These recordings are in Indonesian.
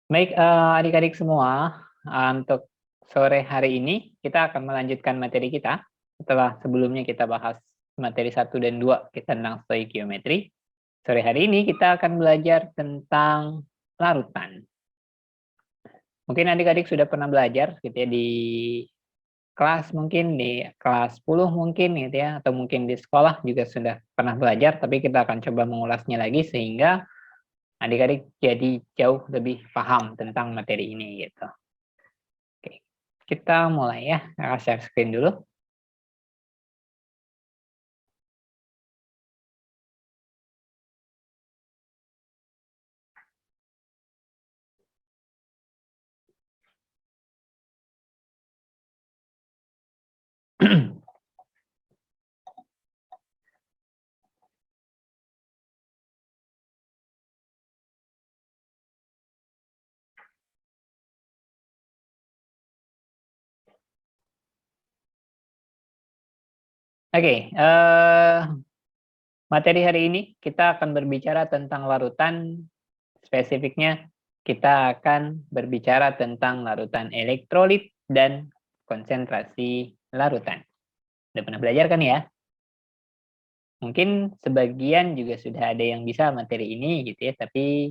Baik, adik-adik semua, untuk sore hari ini kita akan melanjutkan materi kita. Setelah sebelumnya kita bahas materi 1 dan 2 kita tentang stoikiometri. Sore hari ini kita akan belajar tentang larutan. Mungkin adik-adik sudah pernah belajar gitu ya di kelas mungkin, di kelas 10 mungkin gitu ya, atau mungkin di sekolah juga sudah pernah belajar, tapi kita akan coba mengulasnya lagi sehingga adik-adik jadi jauh lebih paham tentang materi ini gitu. Oke, kita mulai ya. Kakak share screen dulu. Oke, materi hari ini kita akan berbicara tentang larutan, spesifiknya kita akan berbicara tentang larutan elektrolit dan konsentrasi larutan. Udah pernah belajar kan ya? Mungkin sebagian juga sudah ada yang bisa materi ini gitu ya, tapi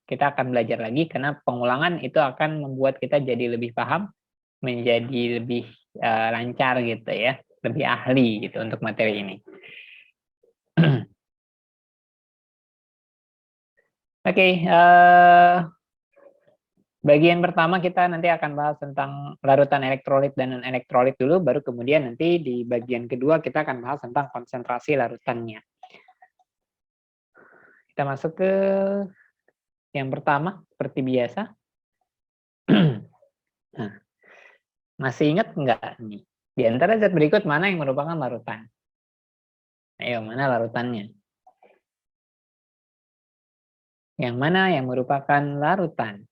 kita akan belajar lagi karena pengulangan itu akan membuat kita jadi lebih paham, menjadi lebih lancar gitu ya, lebih ahli gitu untuk materi ini. Oke, bagian pertama kita nanti akan bahas tentang larutan elektrolit dan non-elektrolit dulu, baru kemudian nanti di bagian kedua kita akan bahas tentang konsentrasi larutannya. Kita masuk ke yang pertama, seperti biasa. Nah, masih ingat nggak nih? Di antara zat berikut mana yang merupakan larutan? Ayo, mana larutannya? Yang mana yang merupakan larutan?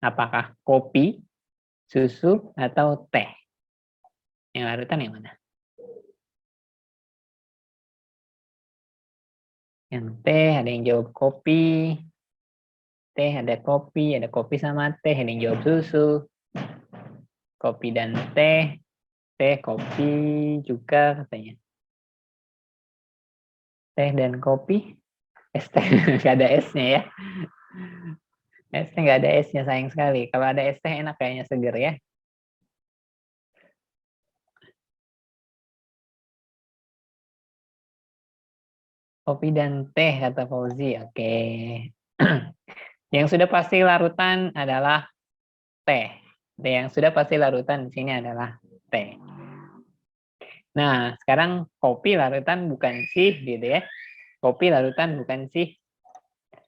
Apakah kopi, susu, atau teh? Yang larutan yang mana? Yang teh, ada yang jawab kopi. Teh, ada kopi sama teh, ada yang jawab susu. Kopi dan teh, kopi juga katanya. Teh dan kopi, es teh, nggak ada esnya ya. Es teh nggak ada esnya, sayang sekali. Kalau ada es teh enak kayaknya, seger ya. Kopi dan teh, kata Fauzi. Oke. Yang sudah pasti larutan adalah teh. Yang sudah pasti larutan di sini adalah teh. Nah, sekarang kopi larutan bukan sih gitu ya. Kopi larutan bukan sih.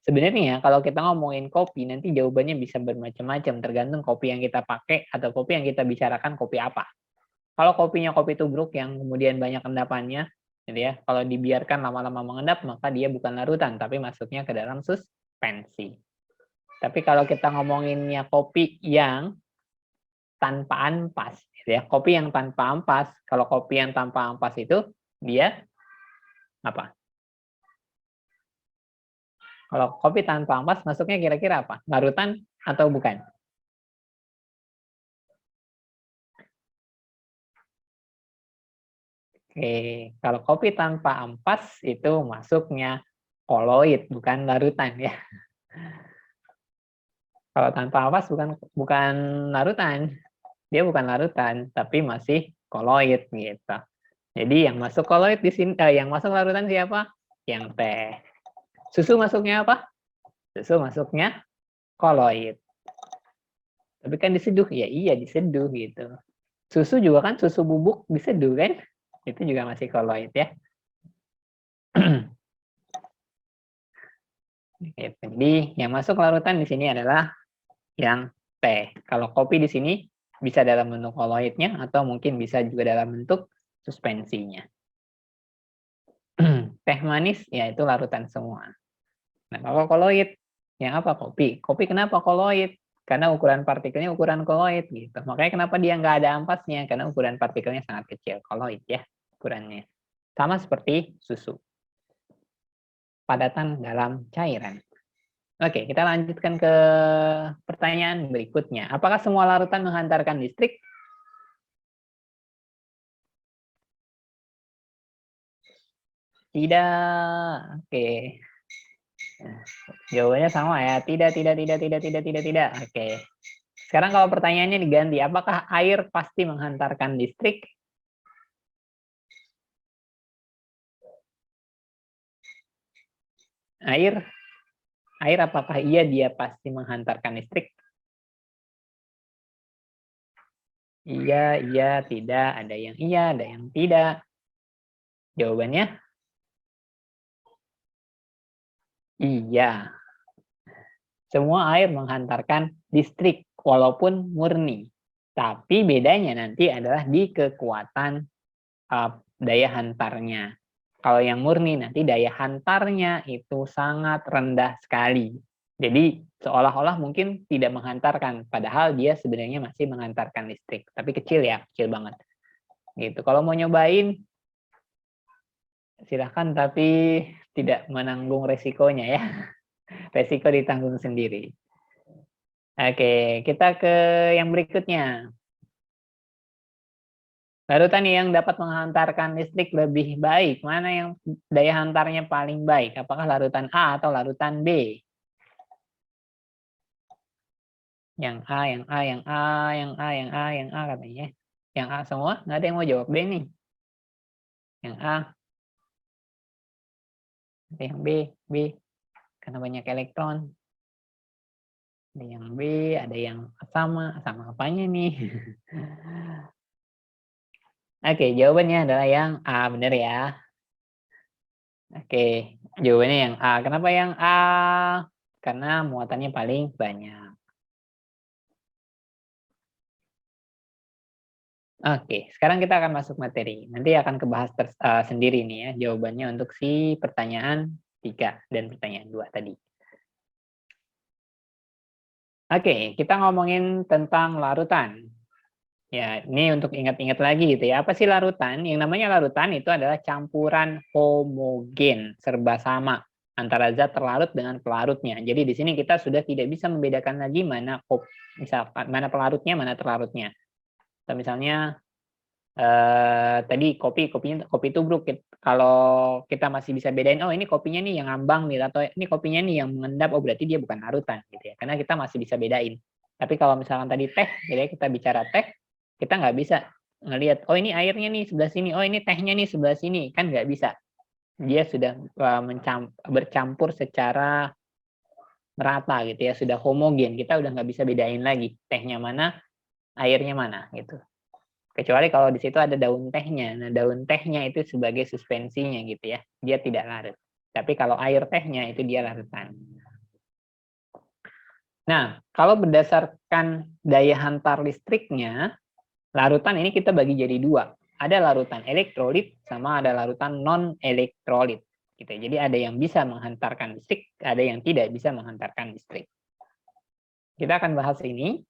Sebenarnya kalau kita ngomongin kopi, nanti jawabannya bisa bermacam-macam, tergantung kopi yang kita pakai atau kopi yang kita bicarakan kopi apa. Kalau kopinya kopi tubruk yang kemudian banyak endapannya, gitu ya, kalau dibiarkan lama-lama mengendap, maka dia bukan larutan, tapi masuknya ke dalam suspensi. Tapi kalau kita ngomonginnya kopi yang tanpa ampas, gitu ya, kopi yang tanpa ampas, kalau kopi yang tanpa ampas itu, dia apa? Kalau kopi tanpa ampas masuknya kira-kira apa? Larutan atau bukan? Oke, kalau kopi tanpa ampas itu masuknya koloid, bukan larutan ya. Kalau tanpa ampas bukan bukan larutan, dia bukan larutan, tapi masih koloid gitu. Jadi yang masuk koloid di sini, yang masuk larutan siapa? Yang teh. Susu masuknya apa? Susu masuknya koloid. Tapi kan diseduh, ya iya diseduh gitu. Susu juga kan, susu bubuk diseduh kan? Itu juga masih koloid ya. Jadi yang masuk larutan di sini adalah yang teh. Kalau kopi di sini bisa dalam bentuk koloidnya atau mungkin bisa juga dalam bentuk suspensinya. Teh manis ya itu larutan semua. Nah, kalau koloid yang apa kopi? Kopi kenapa koloid? Karena ukuran partikelnya ukuran koloid gitu. Makanya kenapa dia nggak ada ampasnya? Karena ukuran partikelnya sangat kecil, koloid ya ukurannya. Sama seperti susu. Padatan dalam cairan. Oke, kita lanjutkan ke pertanyaan berikutnya. Apakah semua larutan menghantarkan listrik? Tidak. Oke. Jawabannya sama ya. Tidak, tidak, tidak, tidak, tidak, tidak, tidak. Oke. Sekarang kalau pertanyaannya diganti, apakah air pasti menghantarkan listrik? Air, air apakah dia pasti menghantarkan listrik? Iya, iya, tidak. Ada yang iya, ada yang tidak. Jawabannya iya. Semua air menghantarkan listrik walaupun murni. Tapi bedanya nanti adalah di kekuatan daya hantarnya. Kalau yang murni nanti daya hantarnya itu sangat rendah sekali. Jadi seolah-olah mungkin tidak menghantarkan, padahal dia sebenarnya masih menghantarkan listrik. Tapi kecil ya, kecil banget. Gitu. Kalau mau nyobain, silahkan tapi tidak menanggung resikonya ya. Resiko ditanggung sendiri. Oke, kita ke yang berikutnya. Larutan yang dapat menghantarkan listrik lebih baik, mana yang daya hantarnya paling baik? Apakah larutan A atau larutan B? Yang A, yang A, yang A, yang A, yang A, yang A katanya. Yang A semua? Nggak ada yang mau jawab B nih. Yang A, ada yang B, B. Karena banyak elektron. Ada yang B, ada yang sama apanya nih? Oke, jawabannya adalah yang A, benar ya. Oke, jawabannya yang A. Kenapa yang A? Karena muatannya paling banyak. Oke, sekarang kita akan masuk materi. Nanti akan kebahas sendiri nih ya jawabannya untuk si pertanyaan 3 dan pertanyaan 2 tadi. Oke, kita ngomongin tentang larutan. Ya, ini untuk ingat-ingat lagi gitu ya. Apa sih larutan? Yang namanya larutan itu adalah campuran homogen, serba sama antara zat terlarut dengan pelarutnya. Jadi di sini kita sudah tidak bisa membedakan lagi mana mana pelarutnya, mana terlarutnya. Misalnya tadi kopi tubruk, kalau kita masih bisa bedain, oh ini kopinya nih yang ngambang nih, atau ini kopinya nih yang mengendap, oh berarti dia bukan larutan gitu ya, karena kita masih bisa bedain. Tapi kalau misalkan tadi teh, jadi kita bicara teh, kita nggak bisa ngelihat, oh ini airnya nih sebelah sini, oh ini tehnya nih sebelah sini, kan nggak bisa. Dia sudah bercampur secara merata gitu ya, sudah homogen, kita udah nggak bisa bedain lagi tehnya mana, airnya mana gitu. Kecuali kalau di situ ada daun tehnya. Nah, daun tehnya itu sebagai suspensinya gitu ya. Dia tidak larut. Tapi kalau air tehnya itu dia larutan. Nah, kalau berdasarkan daya hantar listriknya, larutan ini kita bagi jadi dua. Ada larutan elektrolit sama ada larutan non-elektrolit. Gitu. Jadi ada yang bisa menghantarkan listrik, ada yang tidak bisa menghantarkan listrik. Kita akan bahas ini.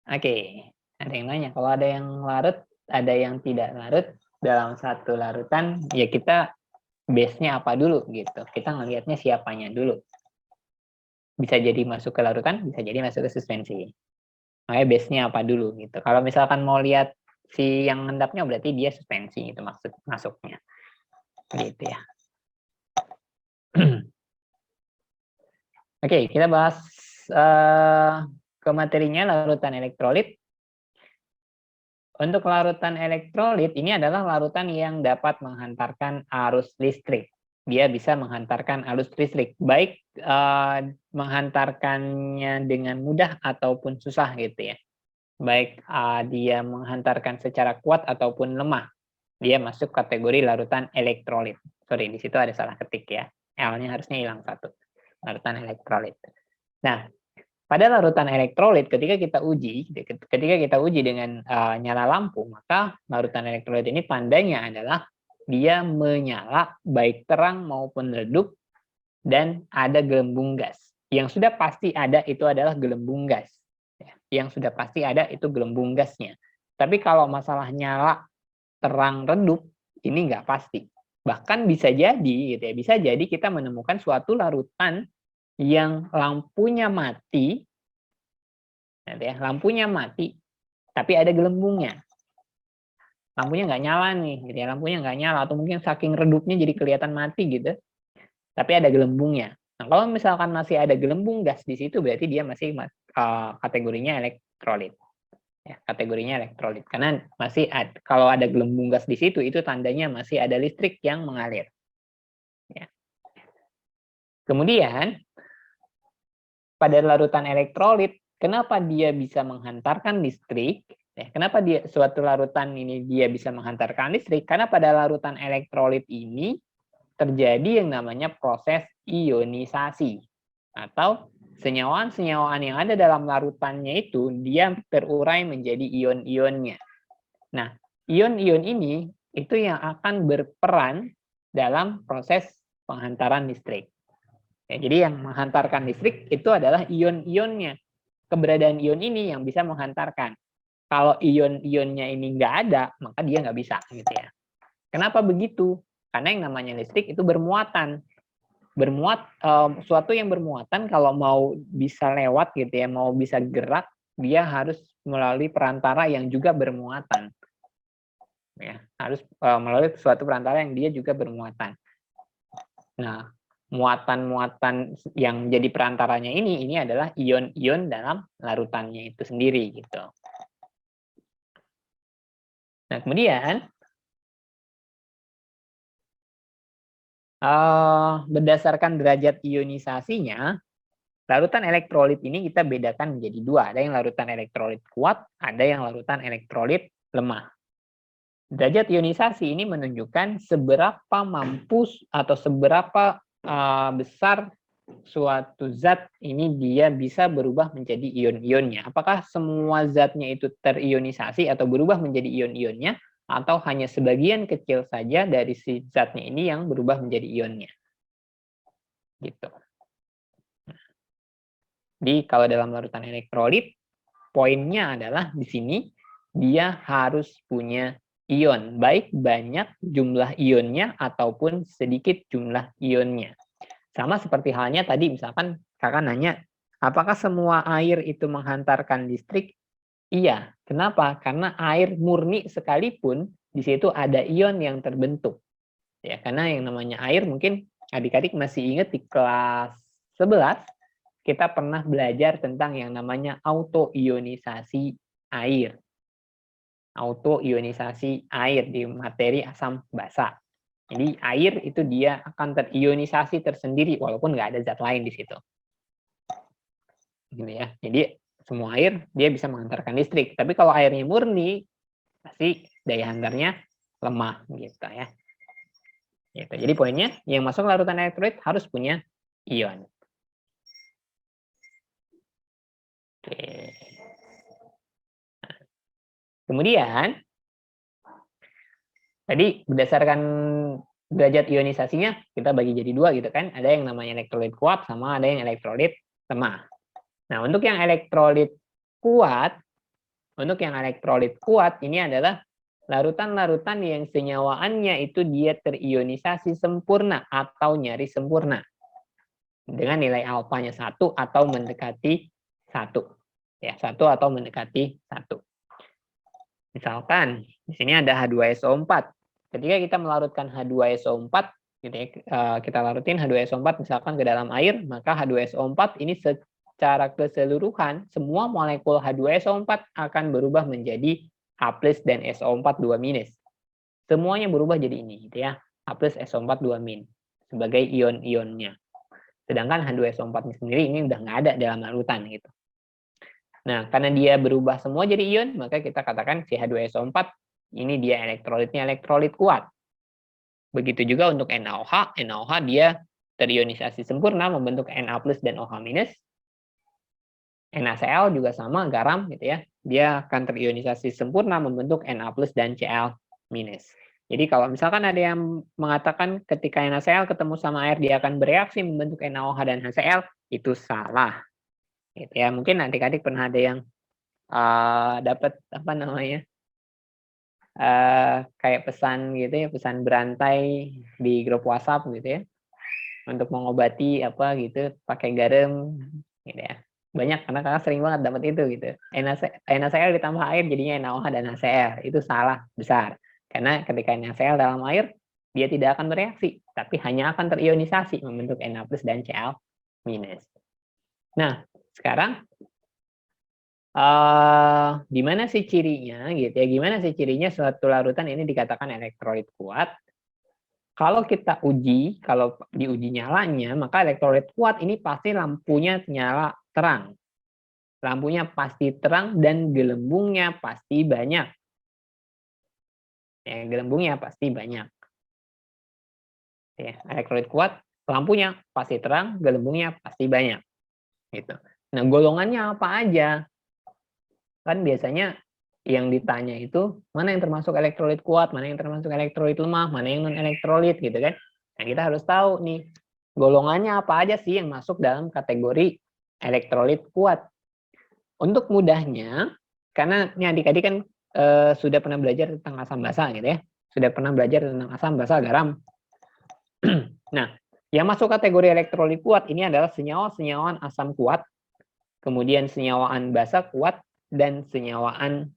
Oke, ada yang nanya, kalau ada yang larut, ada yang tidak larut dalam satu larutan, ya kita base-nya apa dulu gitu. Kita ngelihatnya siapanya dulu. Bisa jadi masuk ke larutan, bisa jadi masuk ke suspensi. Makanya base-nya apa dulu gitu. Kalau misalkan mau lihat si yang ngendapnya, berarti dia suspensi itu maksud masuknya. Gitu ya. Oke, kita bahas ke materinya larutan elektrolit. Untuk larutan elektrolit, ini adalah larutan yang dapat menghantarkan arus listrik. Dia bisa menghantarkan arus listrik, baik menghantarkannya dengan mudah ataupun susah gitu ya. Baik dia menghantarkan secara kuat ataupun lemah. Dia masuk kategori larutan elektrolit. Sorry, di situ ada salah ketik ya. L-nya harusnya hilang satu. Larutan elektrolit. Nah, pada larutan elektrolit, ketika kita uji dengan nyala lampu, maka larutan elektrolit ini tandanya adalah dia menyala baik terang maupun redup dan ada gelembung gas. Yang sudah pasti ada itu adalah gelembung gas. yang sudah pasti ada itu gelembung gasnya. Tapi kalau masalah nyala, terang, redup, ini nggak pasti. Bahkan bisa jadi, gitu ya, bisa jadi kita menemukan suatu larutan yang lampunya mati, gitu ya, lampunya mati, tapi ada gelembungnya. Lampunya nggak nyala nih, gitu ya, lampunya nggak nyala, atau mungkin saking redupnya jadi kelihatan mati gitu, tapi ada gelembungnya. Nah, kalau misalkan masih ada gelembung gas di situ, berarti dia masih kategorinya elektrolit. Ya, kategorinya elektrolit. Karena masih kalau ada gelembung gas di situ, itu tandanya masih ada listrik yang mengalir. Ya. Kemudian, pada larutan elektrolit, kenapa dia bisa menghantarkan listrik? Ya, kenapa suatu larutan ini dia bisa menghantarkan listrik? Karena pada larutan elektrolit ini terjadi yang namanya proses ionisasi, atau senyawa-senyawaan yang ada dalam larutannya itu dia terurai menjadi ion-ionnya. Nah, ion-ion ini itu yang akan berperan dalam proses penghantaran listrik. Ya, jadi yang menghantarkan listrik itu adalah ion-ionnya. Keberadaan ion ini yang bisa menghantarkan. Kalau ion-ionnya ini nggak ada, maka dia nggak bisa, gitu ya. Kenapa begitu? Karena yang namanya listrik itu bermuatan. Suatu yang bermuatan kalau mau bisa lewat gitu ya, mau bisa gerak, dia harus melalui perantara yang juga bermuatan. Ya, harus melalui suatu perantara yang dia juga bermuatan. Nah, muatan-muatan yang jadi perantaranya ini adalah ion-ion dalam larutannya itu sendiri gitu. Nah, kemudian berdasarkan derajat ionisasinya, larutan elektrolit ini kita bedakan menjadi dua. Ada yang larutan elektrolit kuat, ada yang larutan elektrolit lemah. Derajat ionisasi ini menunjukkan seberapa mampu atau seberapa besar suatu zat ini dia bisa berubah menjadi ion-ionnya. Apakah semua zatnya itu terionisasi atau berubah menjadi ion-ionnya, atau hanya sebagian kecil saja dari si zatnya ini yang berubah menjadi ionnya. Gitu. Jadi kalau dalam larutan elektrolit, poinnya adalah di sini dia harus punya ion, baik banyak jumlah ionnya ataupun sedikit jumlah ionnya. Sama seperti halnya tadi, misalkan kakak nanya, apakah semua air itu menghantarkan listrik? Iya. Kenapa? Karena air murni sekalipun di situ ada ion yang terbentuk. Ya, karena yang namanya air mungkin adik-adik masih ingat di kelas 11 kita pernah belajar tentang yang namanya autoionisasi air. Autoionisasi air di materi asam basa. Jadi air itu dia akan terionisasi tersendiri walaupun nggak ada zat lain di situ. Gitu ya. Jadi semua air dia bisa menghantarkan listrik. Tapi kalau airnya murni, pasti daya hantarnya lemah gitu ya. Gitu. Jadi poinnya yang masuk larutan elektrolit harus punya ion. Oke. Kemudian tadi berdasarkan derajat ionisasinya kita bagi jadi dua gitu kan. Ada yang namanya elektrolit kuat sama ada yang elektrolit lemah. Nah, untuk yang elektrolit kuat ini adalah larutan-larutan yang senyawaannya itu dia terionisasi sempurna atau nyaris sempurna dengan nilai alfanya 1 atau mendekati 1. Ya, 1 atau mendekati 1. Misalkan di sini ada H2SO4. Ketika kita melarutkan H2SO4, gitu ya, kita larutin H2SO4 misalkan ke dalam air, maka H2SO4 ini secara keseluruhan semua molekul H2SO4 akan berubah menjadi H+ dan SO4 2-. Semuanya berubah jadi ini gitu ya. H+ SO4 2- sebagai ion-ionnya. Sedangkan H2SO4 sendiri ini udah nggak ada dalam larutan gitu. Nah, karena dia berubah semua jadi ion, maka kita katakan si H2SO4 ini dia elektrolitnya elektrolit kuat. Begitu juga untuk NaOH. NaOH dia terionisasi sempurna membentuk Na+ dan OH-. NaCl juga sama, garam gitu ya. Dia akan terionisasi sempurna membentuk Na+ dan Cl-. Jadi kalau misalkan ada yang mengatakan ketika NaCl ketemu sama air dia akan bereaksi membentuk NaOH dan HCl, itu salah. Gitu ya. Mungkin adik-adik pernah ada yang dapat apa namanya, kayak pesan gitu ya, pesan berantai di grup WhatsApp gitu ya, untuk mengobati apa gitu pakai garam gitu ya. Banyak karena kakak sering banget dapat itu gitu. NaCl ditambah air jadinya NaOH dan HCl. Itu salah besar. Karena ketika NaCl dalam air, dia tidak akan bereaksi, tapi hanya akan terionisasi membentuk Na+ dan Cl-. Nah, sekarang gimana sih cirinya gitu ya? Gimana sih cirinya suatu larutan ini dikatakan elektrolit kuat? Kalau kita uji, kalau diuji nyalanya, maka elektrolit kuat ini pasti lampunya nyala terang. Lampunya pasti terang dan gelembungnya pasti banyak. Ya, gelembungnya pasti banyak. Ya, elektrolit kuat, lampunya pasti terang, gelembungnya pasti banyak. Gitu. Nah, golongannya apa aja? Kan biasanya yang ditanya itu mana yang termasuk elektrolit kuat, mana yang termasuk elektrolit lemah, mana yang non elektrolit gitu kan. Nah, kita harus tahu nih golongannya apa aja sih yang masuk dalam kategori elektrolit kuat. Untuk mudahnya, karena ini adik-adik kan sudah pernah belajar tentang asam basa gitu ya, sudah pernah belajar tentang asam basa garam. Nah, yang masuk kategori elektrolit kuat ini adalah senyawa-senyawaan asam kuat, kemudian senyawaan basa kuat, dan senyawaan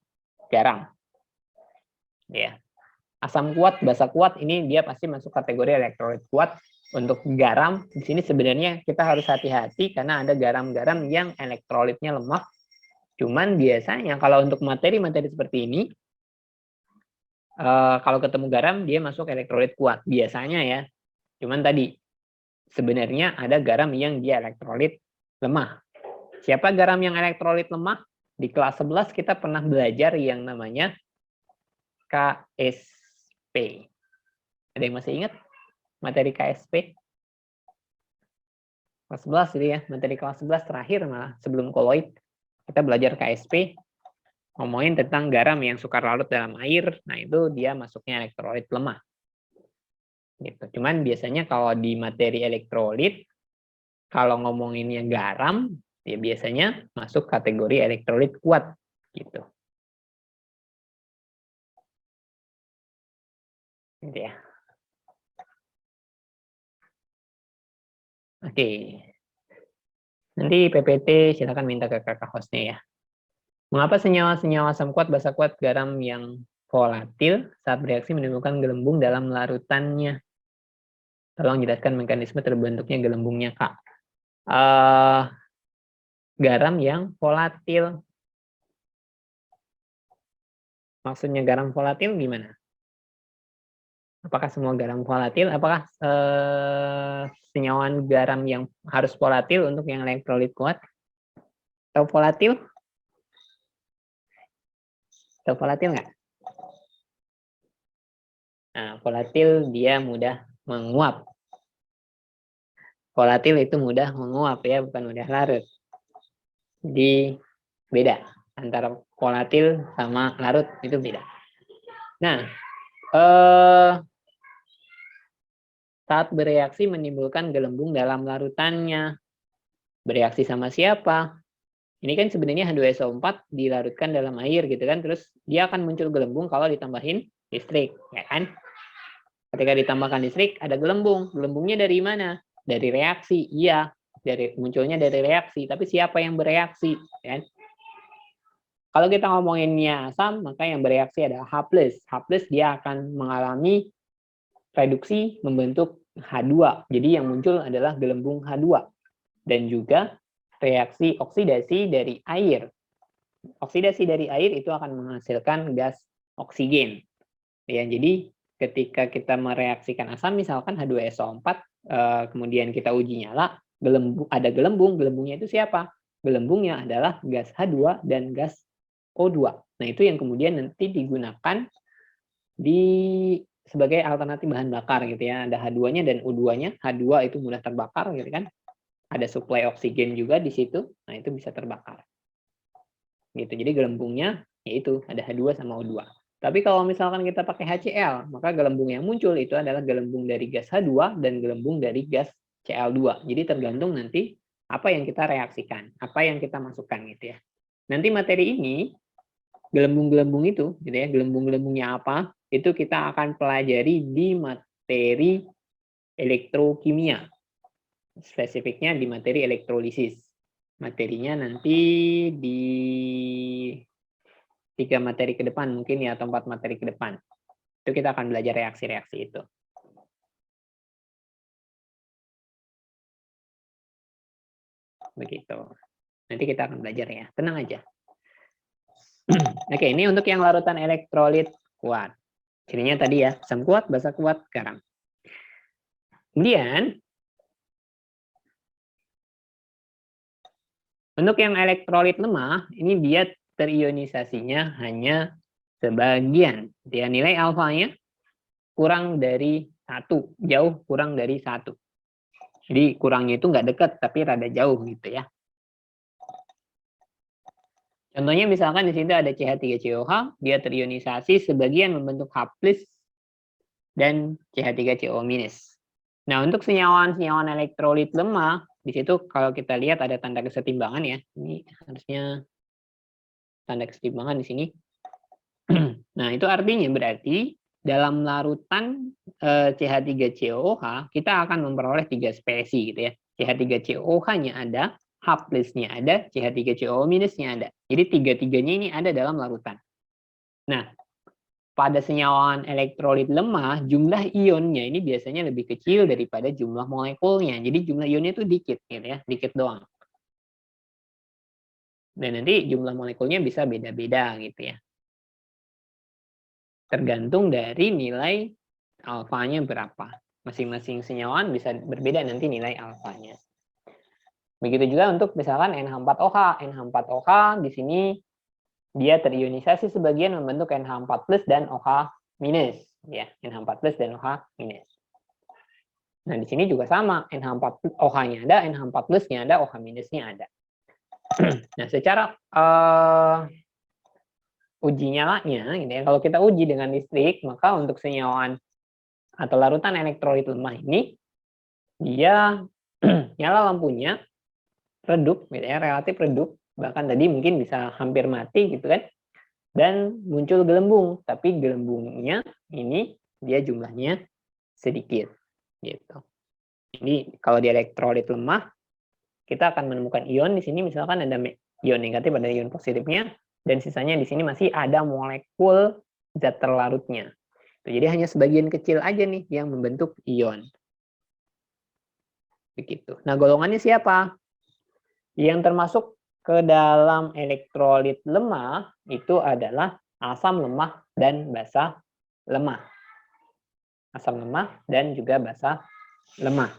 garam. Ya. Asam kuat, basa kuat ini dia pasti masuk kategori elektrolit kuat. Untuk garam, di sini sebenarnya kita harus hati-hati karena ada garam-garam yang elektrolitnya lemah. Cuman biasanya kalau untuk materi-materi seperti ini, kalau ketemu garam dia masuk elektrolit kuat. Biasanya ya. Cuman tadi, sebenarnya ada garam yang dia elektrolit lemah. Siapa garam yang elektrolit lemah? Di kelas 11 kita pernah belajar yang namanya KSP. Ada yang masih ingat materi KSP? Kelas 11 gitu ya, materi kelas 11 terakhir malah sebelum koloid. Kita belajar KSP, ngomongin tentang garam yang sukar larut dalam air. Nah, itu dia masuknya elektrolit lemah. Gitu. Cuman biasanya kalau di materi elektrolit, kalau ngomonginnya garam, ya biasanya masuk kategori elektrolit kuat. Gitu. Gitu ya. Oke. Nanti PPT silakan minta ke kakak hostnya ya. Mengapa senyawa-senyawa asam kuat, basa kuat, garam yang volatil saat bereaksi menimbulkan gelembung dalam larutannya? Tolong jelaskan mekanisme terbentuknya gelembungnya, Kak. Garam yang volatil. Maksudnya garam volatil gimana? Apakah semua garam volatil? Apakah senyawaan garam yang harus volatil untuk yang elektrolit kuat? Tahu volatil? Tahu volatil nggak? Nah, volatil dia mudah menguap. Volatil itu mudah menguap ya, bukan mudah larut. Jadi beda antara volatil sama larut, itu beda. Nah, saat bereaksi menimbulkan gelembung dalam larutannya. Bereaksi sama siapa? Ini kan sebenarnya H2SO4 dilarutkan dalam air gitu kan, terus dia akan muncul gelembung kalau ditambahin listrik, ya kan? Ketika ditambahkan listrik ada gelembung. Gelembungnya dari mana? Dari reaksi. Iya, munculnya dari reaksi. Tapi siapa yang bereaksi, kan? Kalau kita ngomonginnya asam, maka yang bereaksi adalah H+. H+ dia akan mengalami reduksi membentuk H2. Jadi yang muncul adalah gelembung H2. Dan juga reaksi oksidasi dari air. Oksidasi dari air itu akan menghasilkan gas oksigen. Ya, jadi ketika kita mereaksikan asam, misalkan H2SO4, kemudian kita uji nyala, ada gelembung. Gelembungnya itu siapa? Gelembungnya adalah gas H2 dan gas O2. Nah, itu yang kemudian nanti digunakan sebagai alternatif bahan bakar gitu ya. Ada H2-nya dan O2-nya. H2 itu mudah terbakar gitu kan. Ada suplai oksigen juga di situ. Nah, itu bisa terbakar. Gitu. Jadi gelembungnya yaitu ada H2 sama O2. Tapi kalau misalkan kita pakai HCl, maka gelembung yang muncul itu adalah gelembung dari gas H2 dan gelembung dari gas Cl2. Jadi tergantung nanti apa yang kita reaksikan, apa yang kita masukkan gitu ya. nanti materi ini, gelembung-gelembung itu, gitu ya, gelembung-gelembungnya apa, itu kita akan pelajari di materi elektrokimia. Spesifiknya di materi elektrolisis. Materinya nanti di 3 materi ke depan mungkin ya, atau 4 materi ke depan. Itu kita akan belajar reaksi-reaksi itu. Begitu. Nanti kita akan belajar ya, tenang aja. Oke, ini untuk yang larutan elektrolit kuat. Cirinya tadi ya, asam kuat, basa kuat, garam. Kemudian, untuk yang elektrolit lemah, ini dia terionisasinya hanya sebagian. Dia nilai alfanya kurang dari 1, jauh kurang dari 1. Jadi kurangnya itu nggak dekat, tapi rada jauh gitu ya. Contohnya misalkan di situ ada CH3COH, dia terionisasi sebagian membentuk H+ dan CH3CO-. Nah, untuk senyawa-senyawa elektrolit lemah, di situ kalau kita lihat ada tanda kesetimbangan ya. Ini harusnya tanda kesetimbangan di sini. Nah, itu artinya berarti dalam larutan CH3COH kita akan memperoleh 3 spesies gitu ya. CH3COH-nya ada, H+-nya ada, CH3CO-nya ada. Jadi tiga-tiganya ini ada dalam larutan. Nah, pada senyawa elektrolit lemah, jumlah ionnya ini biasanya lebih kecil daripada jumlah molekulnya. Jadi jumlah ionnya itu dikit gitu ya, dikit doang. Dan nanti jumlah molekulnya bisa beda-beda gitu ya. Tergantung dari nilai alfanya berapa. Masing-masing senyawaan bisa berbeda nanti nilai alfanya. Begitu juga untuk misalkan NH4OH. NH4OH di sini dia terionisasi sebagian membentuk NH4+ dan OH-, ya, NH4+ dan OH-. Nah, di sini juga sama, NH4OH-nya ada, NH4+-nya ada, OH-nya ada. Nah, secara uji nyalanya, gitu ya, kalau kita uji dengan listrik, maka untuk senyawaan atau larutan elektrolit lemah ini, dia nyala lampunya, redup, gitu ya, relatif redup, bahkan tadi mungkin bisa hampir mati gitu kan, dan muncul gelembung, tapi gelembungnya ini dia jumlahnya sedikit, gitu. Jadi kalau di elektrolit lemah, kita akan menemukan ion di sini, misalkan ada ion negatif, ada ion positifnya, dan sisanya di sini masih ada molekul zat terlarutnya. Jadi hanya sebagian kecil aja nih yang membentuk ion. Begitu. Nah, golongannya siapa? Yang termasuk ke dalam elektrolit lemah itu adalah asam lemah dan basa lemah. Asam lemah dan juga basa lemah.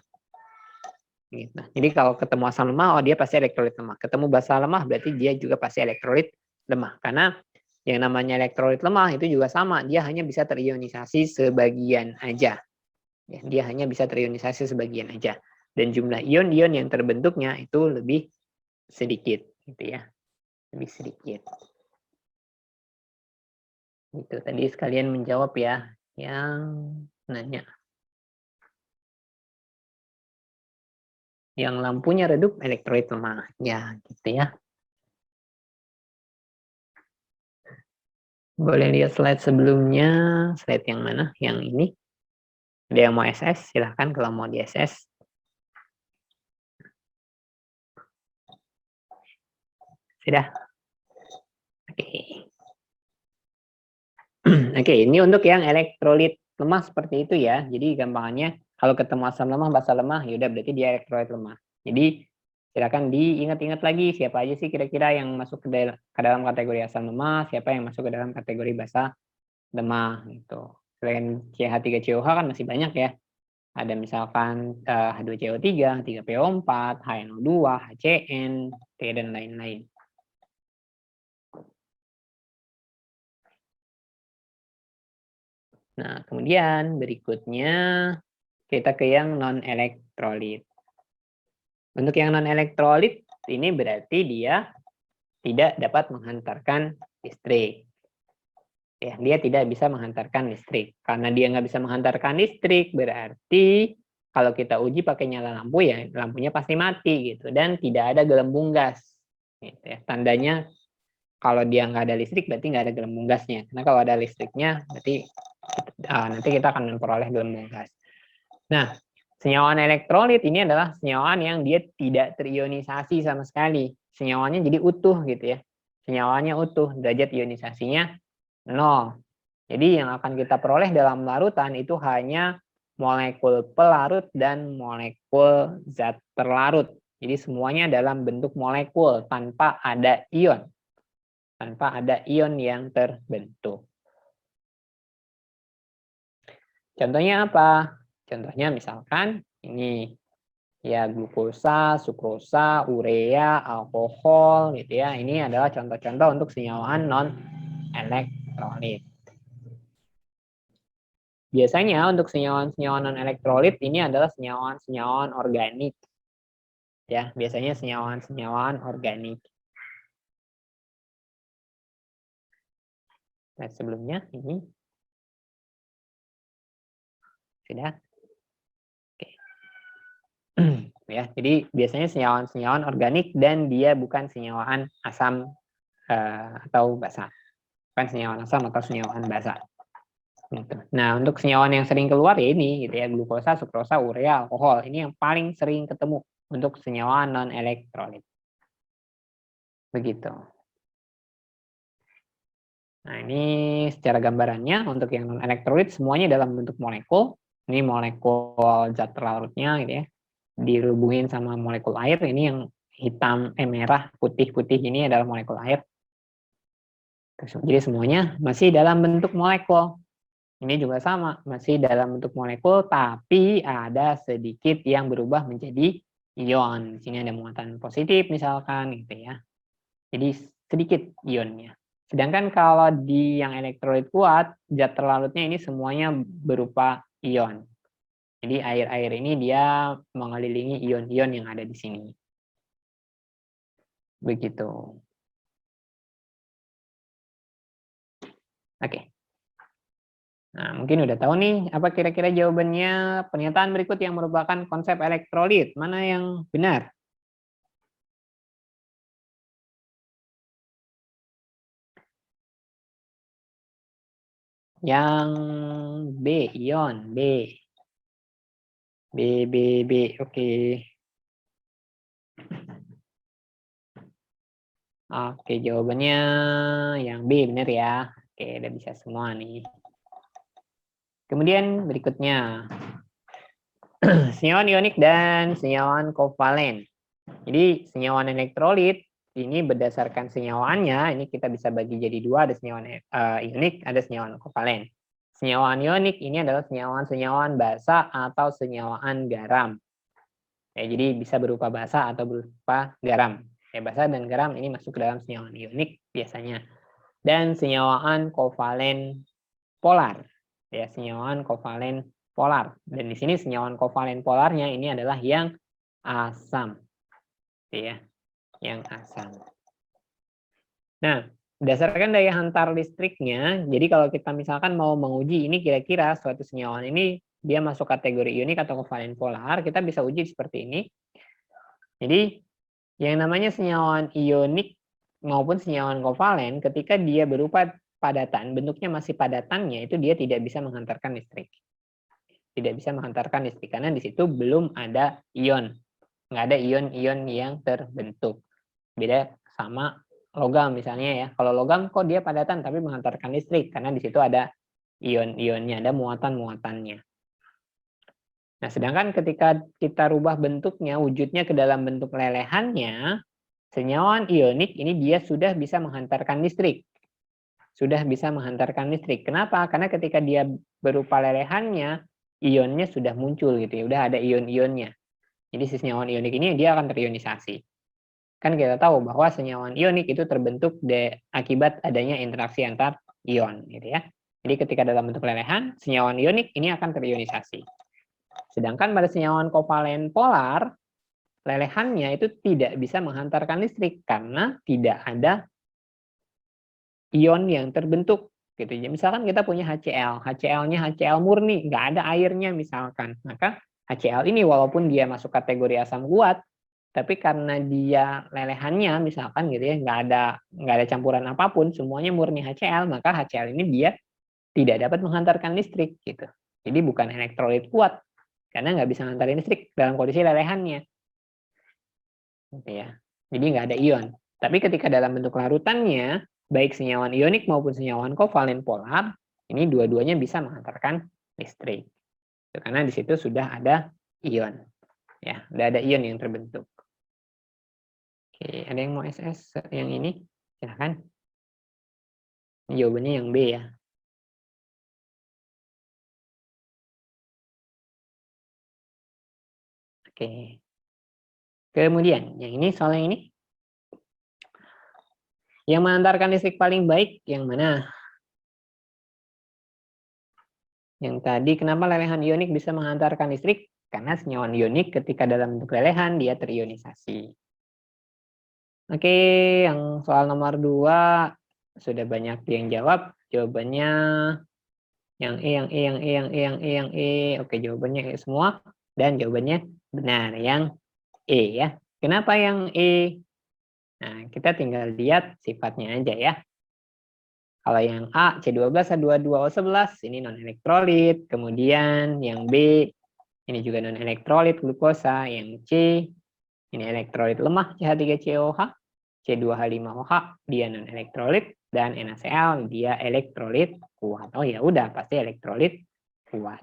Gitu. Jadi kalau ketemu asam lemah, oh dia pasti elektrolit lemah. Ketemu basa lemah berarti dia juga pasti elektrolit lemah. Karena yang namanya elektrolit lemah itu juga sama, dia hanya bisa terionisasi sebagian aja. Ya, dia hanya bisa terionisasi sebagian aja. Dan jumlah ion-ion yang terbentuknya itu lebih sedikit, gitu ya, lebih sedikit. Itu tadi sekalian menjawab ya yang nanya. Yang lampunya redup elektrolit lemah, ya gitu ya. Boleh lihat slide sebelumnya, slide yang mana? Yang ini. Ada yang mau SS, silahkan kalau mau di SS. Sudah? Oke. Oke, ini untuk yang elektrolit lemah seperti itu ya. Jadi gampangannya kalau ketemu asam lemah, basa lemah, ya udah berarti dia elektrolit lemah. Jadi silakan diingat-ingat lagi siapa aja sih kira-kira yang masuk ke dalam kategori asam lemah, siapa yang masuk ke dalam kategori basa lemah gitu. Selain CH3COH kan masih banyak ya. Ada misalkan H2CO3, 3PO4, HNO2, HCN, T dan lain-lain. Nah, kemudian berikutnya kita ke yang non-elektrolit. Untuk yang non-elektrolit ini berarti dia tidak dapat menghantarkan listrik. Ya, dia tidak bisa menghantarkan listrik. Karena dia nggak bisa menghantarkan listrik, berarti kalau kita uji pakai nyala lampu ya lampunya pasti mati gitu dan tidak ada gelembung gas. Gitu ya. Tandanya Kalau dia nggak ada listrik, berarti nggak ada gelembung gasnya. Karena kalau ada listriknya, berarti nanti kita akan memperoleh gelembung gas. Nah, senyawa elektrolit ini adalah senyawa yang dia tidak terionisasi sama sekali. Senyawanya jadi utuh gitu ya. Senyawanya utuh, derajat ionisasinya 0. Jadi yang akan kita peroleh dalam larutan itu hanya molekul pelarut dan molekul zat terlarut. Jadi semuanya dalam bentuk molekul tanpa ada ion. Tanpa ada ion yang terbentuk. Contohnya apa? Contohnya misalkan ini ya glukosa, sukrosa, urea, alkohol gitu ya. Ini adalah contoh-contoh untuk senyawaan non-elektrolit. Biasanya untuk senyawaan-senyawaan non-elektrolit ini adalah senyawaan-senyawaan organik. Ya, biasanya senyawaan-senyawaan organik. Nah, sebelumnya ini sudah. Oke. Ya, jadi biasanya senyawaan-senyawaan organik dan dia bukan senyawaan asam atau basa. Bukan senyawaan asam atau senyawaan basa. Nah, untuk senyawaan yang sering keluar ya ini gitu ya, glukosa, sukrosa, urea, alkohol. Ini yang paling sering ketemu untuk senyawaan non-elektrolit. Begitu. Nah, ini secara gambarannya untuk yang non-elektrolit semuanya dalam bentuk molekul. Ini molekul zat terlarutnya gitu ya. Dihubungin sama molekul air, ini yang hitam, merah, putih-putih ini adalah molekul air. Jadi semuanya masih dalam bentuk molekul. Ini juga sama, masih dalam bentuk molekul, tapi ada sedikit yang berubah menjadi ion. Di sini ada muatan positif misalkan gitu ya. Jadi sedikit ionnya. Sedangkan kalau di yang elektrolit kuat, zat terlarutnya ini semuanya berupa ion. Jadi air-air ini dia mengelilingi ion-ion yang ada di sini. Begitu. Oke. Nah, mungkin udah tahu nih, apa kira-kira jawabannya pernyataan berikut yang merupakan konsep elektrolit. Mana yang benar? Yang B, ion, B. B. Oke. Oke, jawabannya yang B, benar ya. Oke, udah bisa semua nih. Kemudian berikutnya, senyawa ionik dan senyawa kovalen. Jadi senyawa elektrolit ini berdasarkan senyawaannya, ini kita bisa bagi jadi dua, ada senyawa ionik, ada senyawa kovalen. Senyawaan ionik ini adalah senyawaan-senyawaan basa atau senyawaan garam. Ya, jadi bisa berupa basa atau berupa garam. Ya, basa dan garam ini masuk ke dalam senyawaan ionik biasanya. Dan senyawaan kovalen polar. Ya, senyawaan kovalen polar. Dan di sini senyawaan kovalen polarnya ini adalah yang asam. Ya, yang asam. Nah, berdasarkan daya hantar listriknya, jadi kalau kita misalkan mau menguji ini kira-kira suatu senyawaan ini dia masuk kategori ionik atau kovalen polar, kita bisa uji seperti ini. Jadi, yang namanya senyawaan ionik maupun senyawaan kovalen, ketika dia berupa padatan, bentuknya masih padatannya, itu dia tidak bisa menghantarkan listrik. Tidak bisa menghantarkan listrik, karena di situ belum ada ion. Nggak ada ion-ion yang terbentuk. Beda sama logam misalnya ya. Kalau logam kok dia padatan tapi menghantarkan listrik, karena di situ ada ion-ionnya, ada muatan-muatannya. Nah, sedangkan ketika kita rubah bentuknya, wujudnya ke dalam bentuk lelehannya, senyawaan ionik ini dia sudah bisa menghantarkan listrik. Sudah bisa menghantarkan listrik. Kenapa? Karena ketika dia berupa lelehannya, ionnya sudah muncul gitu ya, udah ada ion-ionnya. Jadi si senyawaan ionik ini dia akan terionisasi. Kan kita tahu bahwa senyawaan ionik itu terbentuk akibat adanya interaksi antar ion gitu ya. Jadi ketika dalam bentuk lelehan, senyawaan ionik ini akan terionisasi. Sedangkan pada senyawaan kovalen polar, lelehannya itu tidak bisa menghantarkan listrik karena tidak ada ion yang terbentuk gitu. Misalkan kita punya HCl, HCl-nya HCl murni, nggak ada airnya misalkan. Maka HCl ini walaupun dia masuk kategori asam kuat, Tapi karena dia lelehannya misalkan gitu ya, nggak ada campuran apapun, semuanya murni HCl, maka HCl ini dia tidak dapat menghantarkan listrik gitu. Jadi bukan elektrolit kuat karena nggak bisa menghantarkan listrik dalam kondisi lelehannya. Gitu ya. Jadi nggak ada ion. Tapi ketika dalam bentuk larutannya, baik senyawan ionik maupun senyawan kovalen polar, ini dua-duanya bisa menghantarkan listrik. Karena di situ sudah ada ion. Ya, sudah ada ion yang terbentuk. Oke, ada yang mau SS yang ini? Silahkan. Jawabannya yang B ya. Oke. Kemudian, yang ini soal yang ini. Yang mengantarkan listrik paling baik yang mana? Yang tadi, kenapa lelehan ionik bisa menghantarkan listrik? Karena senyawan ionik ketika dalam bentuk lelehan, dia terionisasi. Oke, yang soal nomor 2, sudah banyak yang jawab. Jawabannya yang E, yang E, yang E, yang E, yang E, yang E. Oke, jawabannya E semua. Dan jawabannya benar, yang E ya. Kenapa yang E? Nah, kita tinggal lihat sifatnya aja ya. Kalau yang A, C12, H22O11, ini non-elektrolit. Kemudian yang B, ini juga non-elektrolit, glukosa. Yang C, ini elektrolit lemah, CH3COH. C2H5OH, dia non-elektrolit. Dan NaCl, dia elektrolit kuat. Oh ya udah, pasti elektrolit kuat.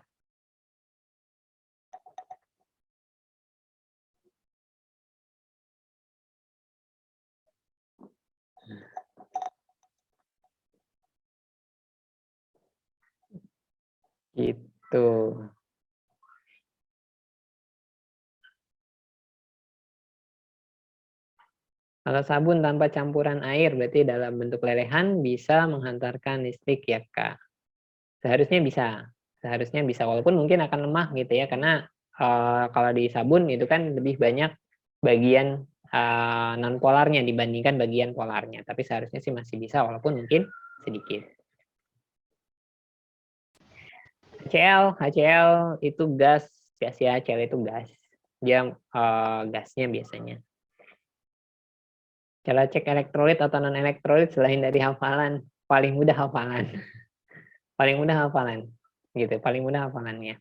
Gitu. Kalau sabun tanpa campuran air berarti dalam bentuk lelehan bisa menghantarkan listrik ya Kak. Seharusnya bisa. Seharusnya bisa walaupun mungkin akan lemah gitu ya karena kalau di sabun itu kan lebih banyak bagian non polarnya dibandingkan bagian polarnya. Tapi seharusnya sih masih bisa walaupun mungkin sedikit. HCl itu gas ya, HCl itu gas. Dia gasnya biasanya. Cara cek elektrolit atau non elektrolit selain dari hafalan, paling mudah hafalan. Paling mudah hafalan. Gitu, paling mudah hafalannya.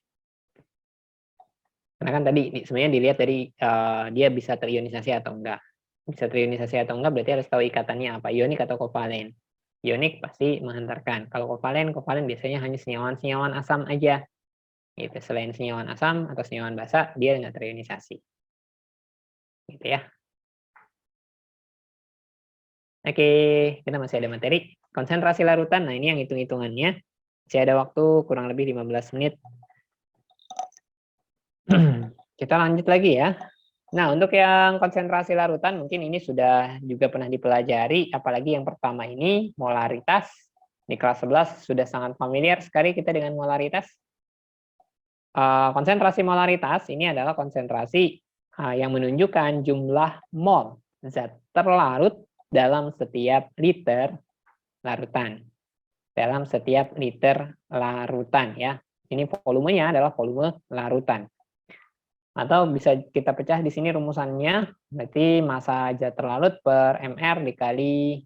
Karena kan tadi sebenarnya dilihat dari dia bisa terionisasi atau enggak. Bisa terionisasi atau enggak berarti harus tahu ikatannya apa, ionik atau kovalen. Ionik pasti menghantarkan. Kalau kovalen biasanya hanya senyawan-senyawan asam aja. Gitu. Selain senyawan asam atau senyawan basa, dia nggak terionisasi. Gitu ya. Oke, kita masih ada materi. Konsentrasi larutan, nah ini yang hitung-hitungannya. Masih ada waktu kurang lebih 15 menit. Kita lanjut lagi ya. Nah, untuk yang konsentrasi larutan, mungkin ini sudah juga pernah dipelajari, apalagi yang pertama ini, molaritas. Di kelas 11 sudah sangat familiar sekali kita dengan molaritas. Konsentrasi molaritas ini adalah konsentrasi yang menunjukkan jumlah mol zat terlarut dalam setiap liter larutan. Dalam setiap liter larutan ya. Ini volumenya adalah volume larutan. Atau bisa kita pecah di sini rumusannya, berarti massa zat terlarut per mR dikali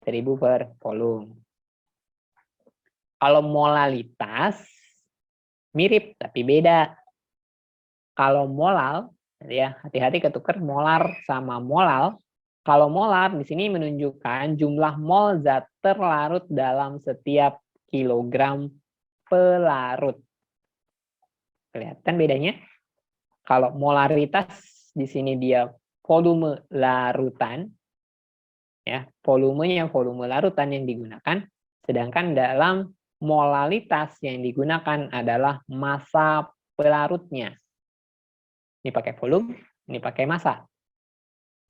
1000 per volume. Kalau molalitas mirip tapi beda. Kalau molal, ya hati-hati ketukar molar sama molal. Kalau molar di sini menunjukkan jumlah mol zat terlarut dalam setiap kilogram pelarut. Kelihatan bedanya? Kalau molaritas di sini dia volume larutan, ya volumenya volume larutan yang digunakan, sedangkan dalam molalitas yang digunakan adalah massa pelarutnya. Ini pakai volume, ini pakai massa.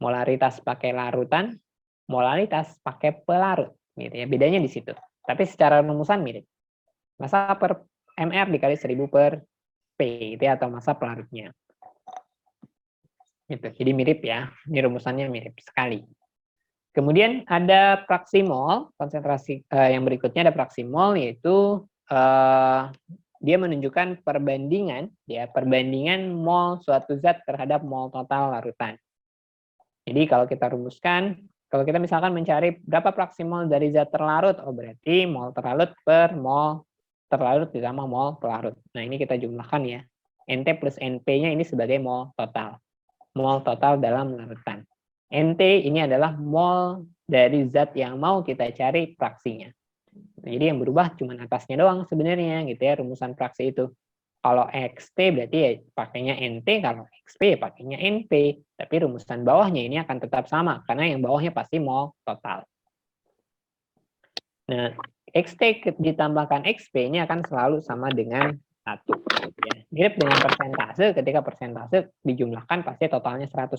Molaritas pakai larutan, molalitas pakai pelarut. Gitu ya, bedanya di situ. Tapi secara rumusan mirip. Massa per mR dikali 1000 per P, itu atau massa pelarutnya. Gitu. Jadi mirip ya, ini rumusannya mirip sekali. Kemudian ada fraksi mol, konsentrasi yang berikutnya ada fraksi mol, yaitu dia menunjukkan perbandingan mol suatu zat terhadap mol total larutan. Jadi kalau kita rumuskan, kalau kita misalkan mencari berapa fraksi mol dari zat terlarut, oh berarti mol terlarut per mol terlarut ditambah mol pelarut. Nah ini kita jumlahkan ya. NT plus NP-nya ini sebagai mol total. Mol total dalam larutan. NT ini adalah mol dari zat yang mau kita cari fraksinya. Jadi yang berubah cuma atasnya doang sebenarnya gitu ya, rumusan fraksi itu. Kalau XT berarti ya pakainya NT, kalau XP ya pakainya NP. Tapi rumusan bawahnya ini akan tetap sama, karena yang bawahnya pasti mol total. Nah, XT ditambahkan XP ini akan selalu sama dengan 1. Ya. Mirip dengan persentase, ketika persentase dijumlahkan pasti totalnya 100%.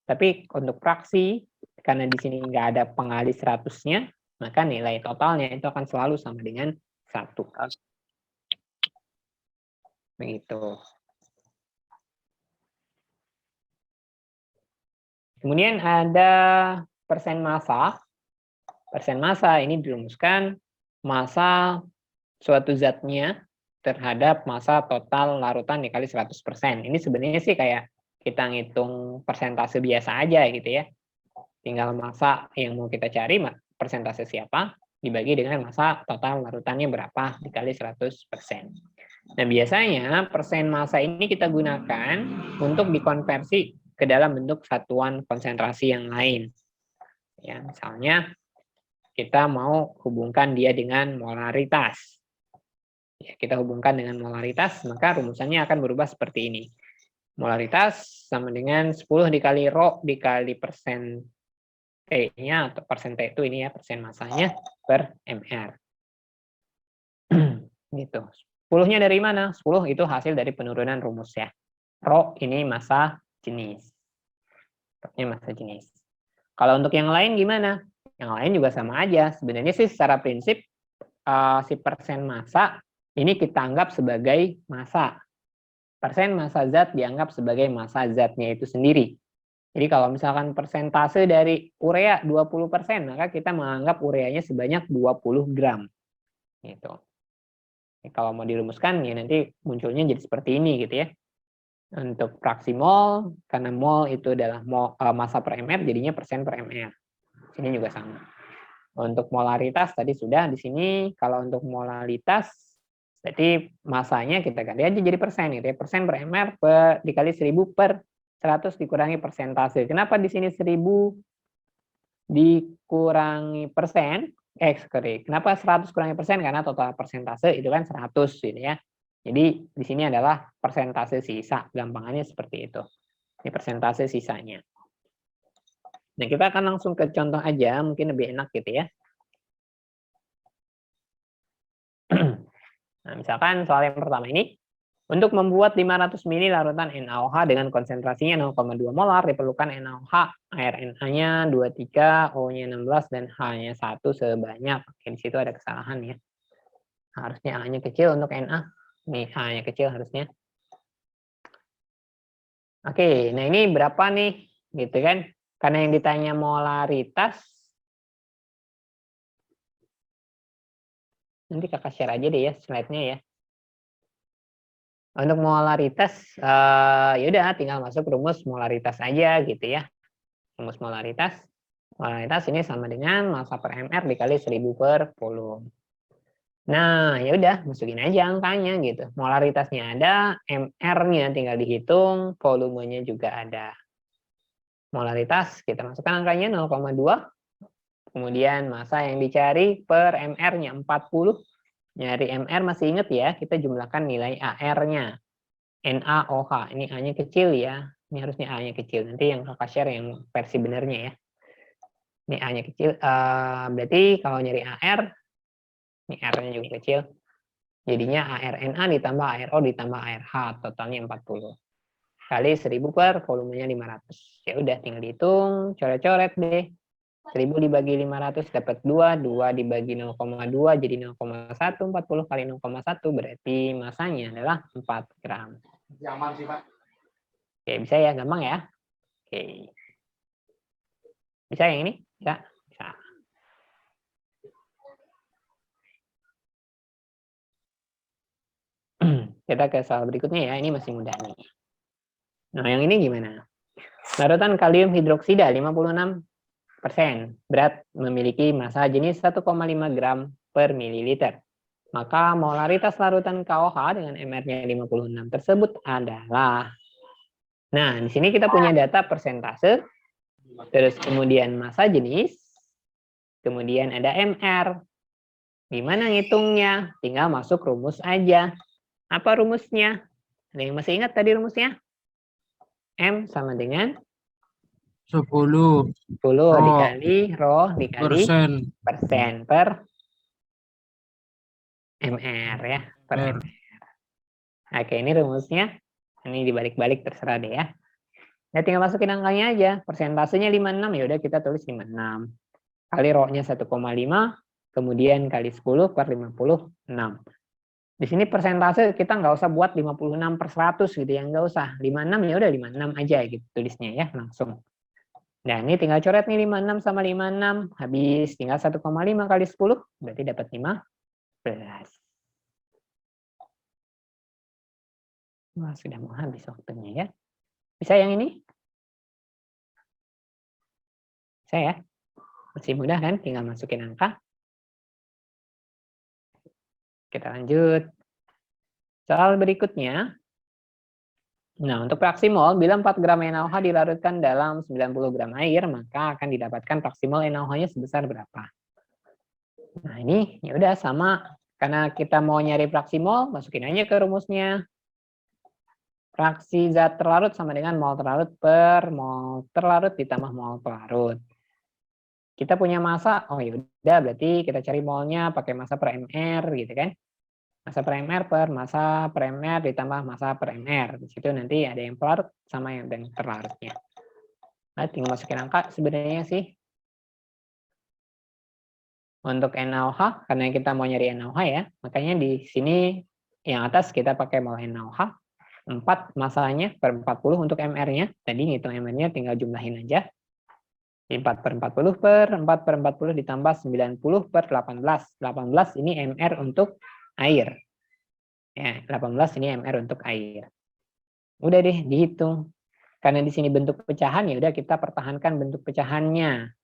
Tapi untuk fraksi, karena di sini nggak ada pengali 100-nya, maka nilai totalnya itu akan selalu sama dengan 1. Begitu. Kemudian ada persen massa. Persen massa ini dirumuskan massa suatu zatnya terhadap massa total larutan dikali 100%. Ini sebenarnya sih kayak kita ngitung persentase biasa aja gitu ya. Tinggal massa yang mau kita cari, persentase siapa, dibagi dengan massa total larutannya berapa dikali 100%. Nah, biasanya persen massa ini kita gunakan untuk dikonversi ke dalam bentuk satuan konsentrasi yang lain. Ya, misalnya kita mau hubungkan dia dengan molaritas. Ya, kita hubungkan dengan molaritas, maka rumusannya akan berubah seperti ini. Molaritas sama dengan 10 dikali rho dikali persen T-nya, atau persen T itu ini ya, persen massanya per MR. Gitu. 10-nya dari mana? 10 itu hasil dari penurunan rumus ya. Rho ini massa jenis. Ini massa jenis. Kalau untuk yang lain gimana? Yang lain juga sama aja. Sebenarnya sih secara prinsip si persen massa ini kita anggap sebagai massa. Persen massa zat dianggap sebagai massa zatnya itu sendiri. Jadi kalau misalkan persentase dari urea 20%, maka kita menganggap ureanya sebanyak 20 gram. Gitu. Kalau mau dirumuskan ya nanti munculnya jadi seperti ini gitu ya. Untuk fraksi mol, karena mol itu adalah massa per mr, jadinya persen per mr. Sini juga sama. Untuk molaritas tadi sudah di sini. Kalau untuk molaritas, berarti masanya kita ganti aja jadi persen gitu ya. Persen per mr dikali 1000 per 100 dikurangi persentase. Kenapa di sini 1000 dikurangi persen? Sorry. Kenapa 100 kurangi persen? Karena total persentase itu kan 100 gitu ya. Jadi di sini adalah persentase sisa, gampangannya seperti itu. Ini persentase sisanya. Nah, kita akan langsung ke contoh aja, mungkin lebih enak gitu ya. Nah, misalkan soal yang pertama ini, untuk membuat 500 ml larutan NaOH dengan konsentrasinya 0,2 molar, diperlukan NaOH, air Na-nya 23, O-nya 16, dan H-nya 1 sebanyak. Oke, di situ ada kesalahan ya. Harusnya A-nya kecil untuk Na. Nih, H-nya kecil harusnya. Oke, nah ini berapa nih? Gitu kan? Karena yang ditanya molaritas, nanti kakak share aja deh ya slide-nya ya. Untuk molaritas, ya udah tinggal masuk rumus molaritas aja gitu ya. Rumus molaritas. Molaritas ini sama dengan massa per mr dikali 1000 per volume. Nah, ya udah masukin aja angkanya gitu. Molaritasnya ada, mr-nya tinggal dihitung, volumenya juga ada. Molaritas kita masukkan angkanya 0,2. Kemudian massa yang dicari per mr-nya 40. Nyari mr masih ingat ya, kita jumlahkan nilai AR-nya. NaOH, ini A-nya kecil ya. Ini harusnya A-nya kecil. Nanti yang kakak share yang versi benernya ya. Ini A-nya kecil. Berarti kalau nyari AR, ini R-nya juga kecil. Jadinya ARNA ditambah ARO ditambah ARH. Totalnya 40. Kali 1000 per volumenya 500. Ya udah tinggal dihitung. Coret-coret deh. 1000 dibagi 500 dapat 2. 2 dibagi 0,2 jadi 0,1. 40 kali 0,1 berarti masanya adalah 4 gram. Aman sih, Pak. Oke, bisa ya, gampang ya. Oke. Bisa yang ini? Bisa. Bisa. Kita ke soal berikutnya ya. Ini masih mudah nih. Nah, yang ini gimana? Larutan kalium hidroksida 56%. Berat memiliki massa jenis 1,5 gram per mililiter. Maka molaritas larutan KOH dengan MR-nya 56 tersebut adalah. Nah, di sini kita punya data persentase, terus kemudian massa jenis, kemudian ada MR. Gimana ngitungnya? Tinggal masuk rumus aja. Apa rumusnya? Ada yang masih ingat tadi rumusnya? M sama dengan 10 10 Rho dikali Rho dikali persen persen per MR ya. Per per. MR. Oke, ini rumusnya. Ini dibalik-balik terserah deh ya. Nah, tinggal masukin angkanya aja. Persentasenya 56, ya udah kita tulis 56. Kali Rho-nya 1,5, kemudian kali 10 per 56. Di sini persentase kita nggak usah buat 56/100 gitu ya, nggak usah. 56 ya udah 56 aja gitu tulisnya ya, langsung. Nah, ini tinggal coret nih 56 sama 56, habis tinggal 1,5 kali 10, berarti dapat 15. Wah, sudah mau habis waktunya ya. Bisa yang ini? Bisa ya? Masih mudah kan? Tinggal masukin angka. Kita lanjut. Soal berikutnya. Nah, untuk fraksi mol, bila 4 gram NaOH dilarutkan dalam 90 gram air, maka akan didapatkan fraksi mol NaOH-nya sebesar berapa? Nah, ini ya udah sama. Karena kita mau nyari fraksi mol, masukin aja ke rumusnya. Fraksi zat terlarut sama dengan mol terlarut per mol terlarut ditambah mol pelarut. Kita punya massa, oh ya udah berarti kita cari molnya pakai massa per mr gitu kan. Massa per mr per massa per mr ditambah massa per mr. Di situ nanti ada yang pelarut sama yang terlarutnya. Nah, tinggal masukin angka sebenarnya sih. Untuk NaOH, karena kita mau nyari NaOH ya, makanya di sini yang atas kita pakai mol NaOH. 4 massanya per 40 untuk MR-nya. Tadi ngitung MR-nya tinggal jumlahin aja. 4 per 40 per 4 per 40 ditambah 90 per 18. 18 ini MR untuk air. Ya, 18 ini MR untuk air. Udah deh dihitung. Karena di sini bentuk pecahan, ya udah kita pertahankan bentuk pecahannya.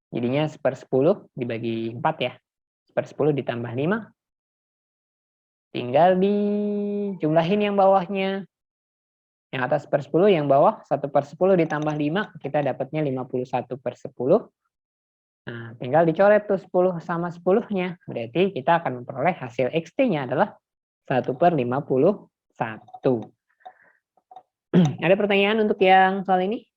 Jadinya 1/10 dibagi 4 ya. 1/10 ditambah 5. Tinggal dijumlahin yang bawahnya. Yang atas 1/10, yang bawah 1/10 ditambah 5, kita dapatnya 51/10. Nah, tinggal dicoret tuh 10 sama 10-nya. Berarti kita akan memperoleh hasil XT-nya adalah 1/51. Ada pertanyaan untuk yang soal ini?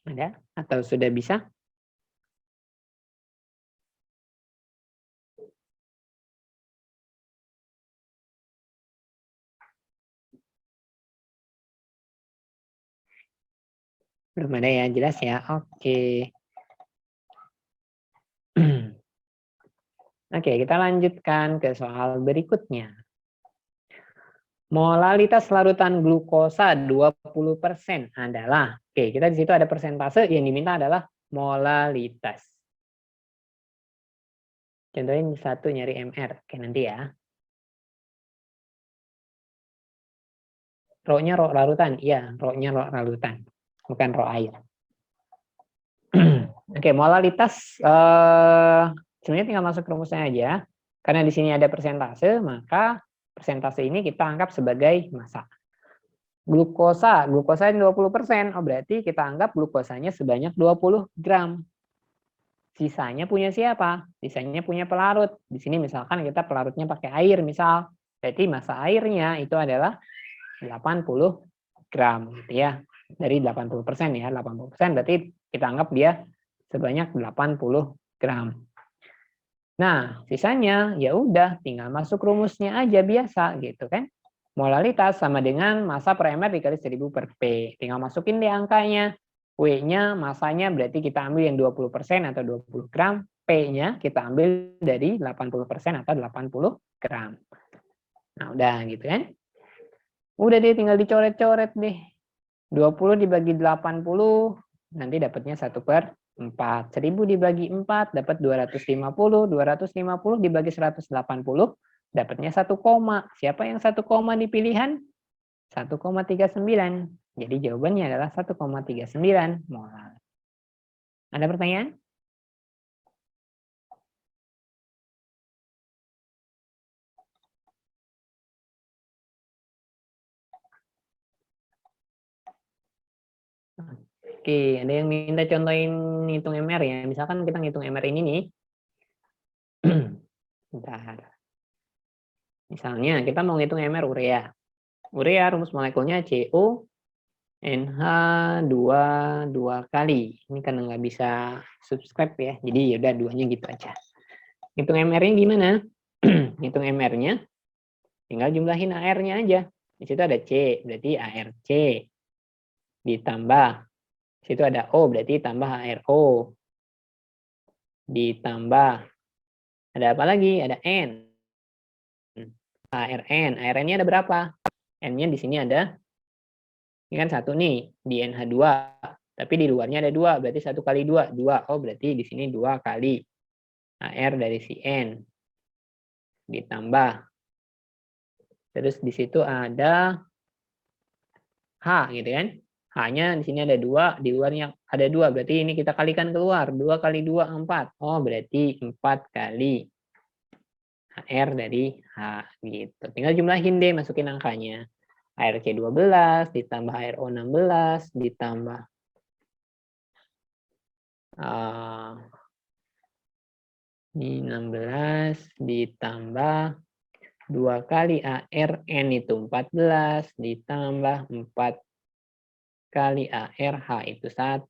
Ada? Atau sudah bisa? Belum ada ya, jelas ya. Oke. Oke, kita lanjutkan ke soal berikutnya. Molalitas larutan glukosa 20% adalah, oke, kita di situ ada persentase, yang diminta adalah molalitas. Contohnya satu nyari MR, oke nanti ya. Rho-nya Rho larutan, iya, Rho-nya Rho larutan, bukan Rho air. Oke, molalitas sebenarnya tinggal masuk rumusnya aja. Karena di sini ada persentase, maka persentase ini kita anggap sebagai massa. Glukosa 20%, oh berarti kita anggap glukosanya sebanyak 20 gram. Sisanya punya siapa? Sisanya punya pelarut. Di sini misalkan kita pelarutnya pakai air misal. Berarti massa airnya itu adalah 80 gram gitu ya. Dari 80% ya, 80% berarti kita anggap dia sebanyak 80 gram. Nah, sisanya ya udah tinggal masuk rumusnya aja biasa gitu kan. Molalitas sama dengan massa per mr dikali 1000 per P. Tinggal masukin deh angkanya. W-nya massanya berarti kita ambil yang 20% atau 20 gram. P-nya kita ambil dari 80% atau 80 gram. Nah, udah gitu kan. Udah deh tinggal dicoret-coret deh. 20 dibagi 80, nanti dapatnya 1/4. 1000 dibagi 4 dapat 250. 250 dibagi 180, Dapatnya 1 koma. Siapa yang 1 koma di pilihan? 1,39. Jadi jawabannya adalah 1,39 molar. Ada pertanyaan? Oke, ada yang minta contohin hitung MR ya. Misalkan kita ngitung MR ini nih. Bentar. Misalnya kita mau ngitung MR urea. Urea rumus molekulnya CO NH2 dua kali. Ini karena nggak bisa subscribe ya. Jadi ya udah duanya gitu aja. Hitung MR-nya gimana? Hitung MR-nya tinggal jumlahin AR-nya aja. Di situ ada C, berarti ARC. Ditambah, di situ ada O, berarti tambah ARO. Ditambah, ada apa lagi? Ada N. ARN. ARN-nya ada berapa? N-nya di sini ada, ini kan 1 nih, di NH2. Tapi di luarnya ada 2, berarti 1 kali 2. 2, oh berarti di sini 2 kali AR dari si N. Ditambah. Terus di situ ada H gitu kan. H-nya di sini ada 2, di luarnya ada 2. Berarti ini kita kalikan keluar. 2 kali 2, 4. Oh, berarti 4 kali HR dari H gitu. Tinggal jumlahin deh, masukin angkanya. ARC 12 ditambah ARO 16 ditambah ini 16 ditambah 2 kali ARN itu 14 ditambah 4 kali ARH itu 1.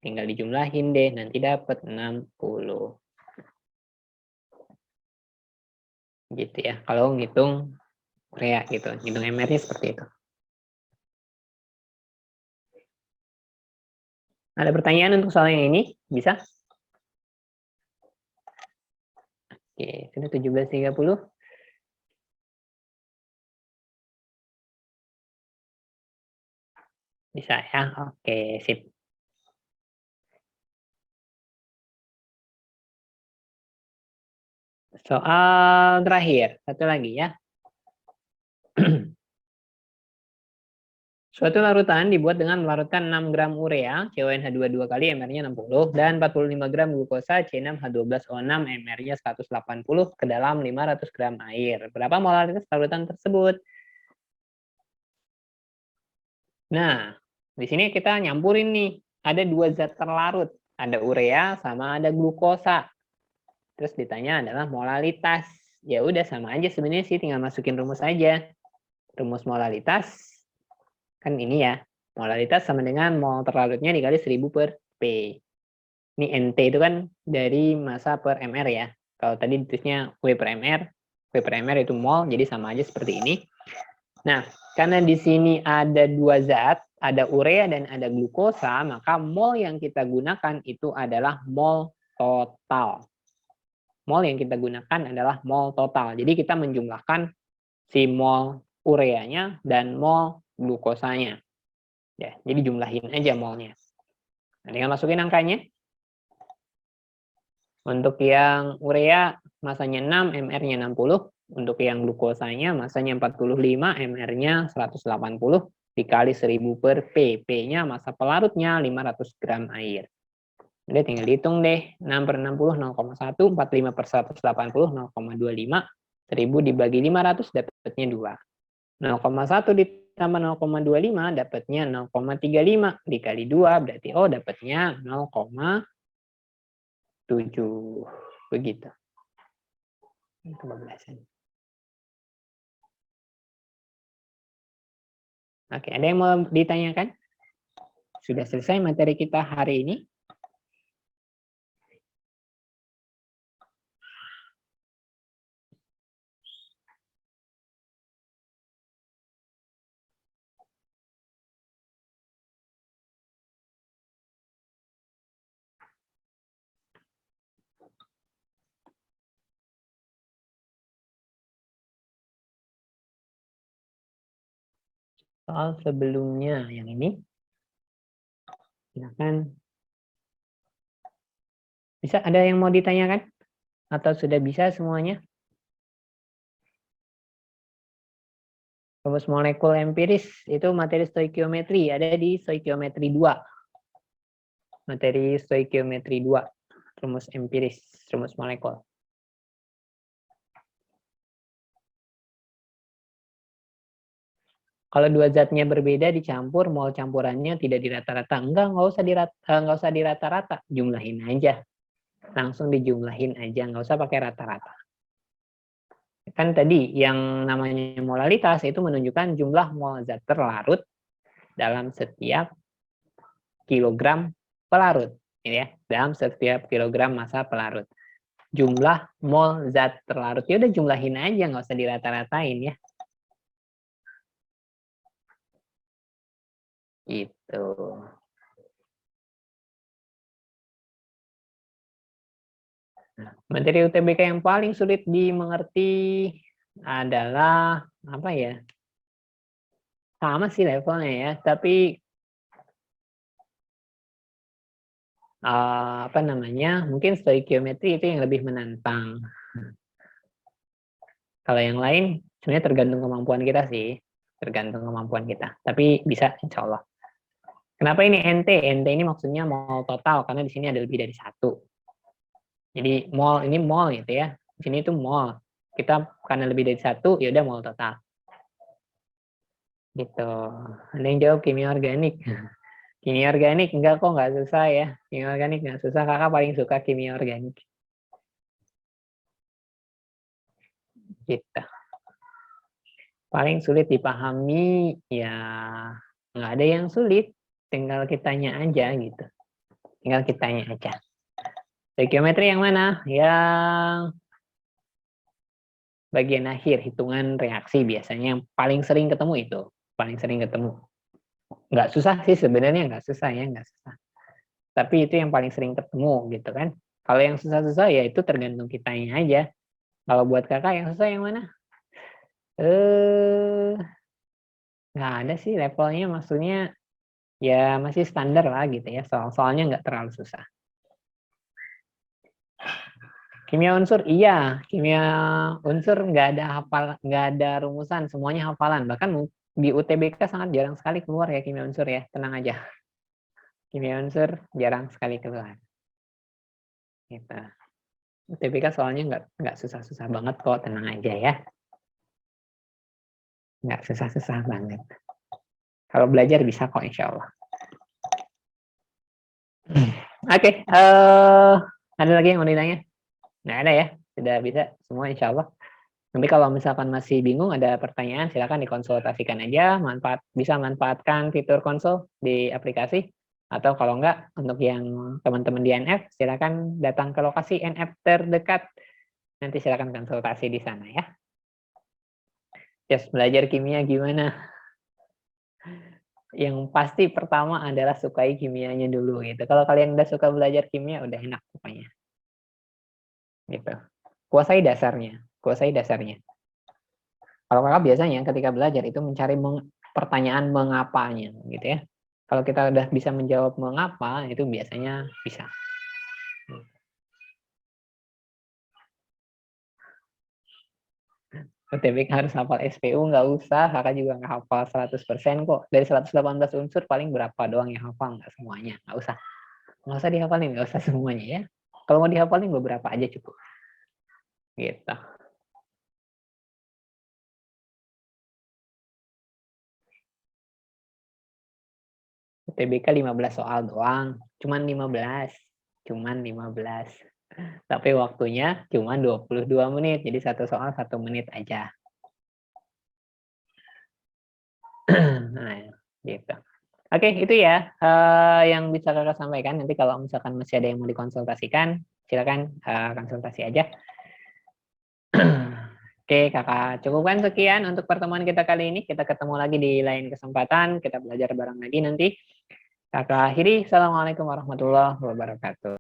Tinggal dijumlahin deh, nanti dapat 60. Gitu ya, kalau ngitung urea gitu. Ngitung MR-nya seperti itu. Ada pertanyaan untuk soal yang ini? Bisa? Oke, sudah 17.30. Bisa ya? Oke, sip. Soal terakhir, satu lagi ya. Suatu larutan dibuat dengan melarutkan 6 gram urea, CONH2 2 kali, MR-nya 60, dan 45 gram glukosa, C6H12O6, MR-nya 180 ke dalam 500 gram air. Berapa molaritas larutan tersebut? Nah, di sini kita nyampurin nih. Ada 2 zat terlarut. Ada urea sama ada glukosa. Terus ditanya adalah molalitas. Ya udah sama aja sebenarnya sih, tinggal masukin rumus aja. Rumus molalitas kan ini ya. Molalitas sama dengan mol terlarutnya dikali 1000 per P. Ini NT itu kan dari massa per MR ya. Kalau tadi ditulisnya W per MR, W per MR itu mol, jadi sama aja seperti ini. Nah, karena di sini ada 2 zat, ada urea dan ada glukosa, maka mol yang kita gunakan itu adalah mol total. Mol yang kita gunakan adalah mol total. Jadi kita menjumlahkan si mol ureanya dan mol glukosanya. Ya, jadi jumlahin aja molnya. Nah, tinggal masukin angkanya. Untuk yang urea masanya 6, MR-nya 60. Untuk yang glukosanya masanya 45, MR-nya 180 dikali 1000 per P. P-nya massa pelarutnya 500 gram air. Udah tinggal dihitung deh. 6 per 60, 0,1. 45 per 180, 0,25. 1000 dibagi 500 dapatnya 2. 0,1 ditambah 0,25 dapatnya 0,35 dikali 2 berarti dapatnya 0,7 begitu. Kebablasan. Oke, ada yang mau ditanyakan? Sudah selesai materi kita hari ini. Soal sebelumnya yang ini, silakan. Bisa ada yang mau ditanyakan? Atau sudah bisa semuanya? Rumus molekul empiris itu materi stoikiometri, ada di stoikiometri 2. Materi stoikiometri 2, rumus empiris, rumus molekul. Kalau dua zatnya berbeda dicampur, mol campurannya tidak dirata-rata. Enggak usah dirata-rata, jumlahin aja. Langsung dijumlahin aja, nggak usah pakai rata-rata. Kan tadi yang namanya molalitas itu menunjukkan jumlah mol zat terlarut dalam setiap kilogram pelarut, ya, dalam setiap kilogram massa pelarut. Jumlah mol zat terlarut, ya udah jumlahin aja, nggak usah dirata-ratain ya. Gitu. Materi UTBK yang paling sulit dimengerti adalah apa ya? Sama sih levelnya ya, tapi apa namanya? Mungkin stoikiometri itu yang lebih menantang. Kalau yang lain sebenarnya tergantung kemampuan kita sih, tergantung kemampuan kita. Tapi bisa insya Allah. Kenapa ini NT? NT ini maksudnya mol total karena di sini ada lebih dari satu. Jadi mol ini mol gitu ya. Di sini itu mol. Kita karena lebih dari satu, ya udah mol total. Gitu. Ada yang jawab kimia organik. Kimia organik enggak kok, nggak susah ya. Kimia organik nggak susah. Kakak paling suka kimia organik. Gitu. Paling sulit dipahami ya nggak ada yang sulit. Tinggal kitanya aja gitu. Tinggal kitanya aja. Stoikiometri yang mana? Yang bagian akhir, hitungan reaksi biasanya yang paling sering ketemu itu. Paling sering ketemu. Nggak susah sih sebenarnya, nggak susah ya, nggak susah. Tapi itu yang paling sering ketemu gitu kan. Kalau yang susah-susah ya itu tergantung kitanya aja. Kalau buat kakak yang susah yang mana? Nggak ada sih levelnya, maksudnya ya masih standar lah gitu ya. Soalnya nggak terlalu susah. Kimia unsur iya, kimia unsur nggak ada rumusan, semuanya hafalan. Bahkan di UTBK sangat jarang sekali keluar ya kimia unsur ya, tenang aja. Kimia unsur jarang sekali keluar. Gitu. UTBK soalnya nggak susah-susah banget kok, tenang aja ya. Nggak susah-susah banget. Kalau belajar bisa kok insya Allah. Oke, ada lagi yang mau ditanya? Nggak ada ya, sudah bisa semua insya Allah. Nanti kalau misalkan masih bingung ada pertanyaan, silakan dikonsultasikan aja. Bisa manfaatkan fitur konsul di aplikasi. Atau kalau enggak, untuk yang teman-teman di NF, silakan datang ke lokasi NF terdekat. Nanti silakan konsultasi di sana ya. Just belajar kimia gimana? Yang pasti pertama adalah sukai kimianya dulu gitu. Kalau kalian udah suka belajar kimia, udah enak pokoknya. Gitu. Kuasai dasarnya, kuasai dasarnya. Kalau kakak biasanya ketika belajar itu mencari pertanyaan mengapanya gitu ya. Kalau kita udah bisa menjawab mengapa, itu biasanya bisa. UTBK harus hafal SPU, nggak usah, kakak juga nggak hafal 100% kok. Dari 118 unsur paling berapa doang yang hafal, nggak semuanya, nggak usah. Nggak usah dihafalin, nggak usah semuanya ya. Kalau mau dihafalin beberapa aja cukup. Gitu. UTBK 15 soal doang, cuman 15. Cuman 15. Tapi waktunya cuma 22 menit, jadi satu soal 1 menit aja. Nah, gitu. Oke, itu ya yang bisa kakak sampaikan. Nanti kalau misalkan masih ada yang mau dikonsultasikan, silakan konsultasi aja. Oke, kakak cukupkan sekian untuk pertemuan kita kali ini. Kita ketemu lagi di lain kesempatan. Kita belajar bareng lagi nanti. Kakak akhiri. Assalamualaikum warahmatullahi wabarakatuh.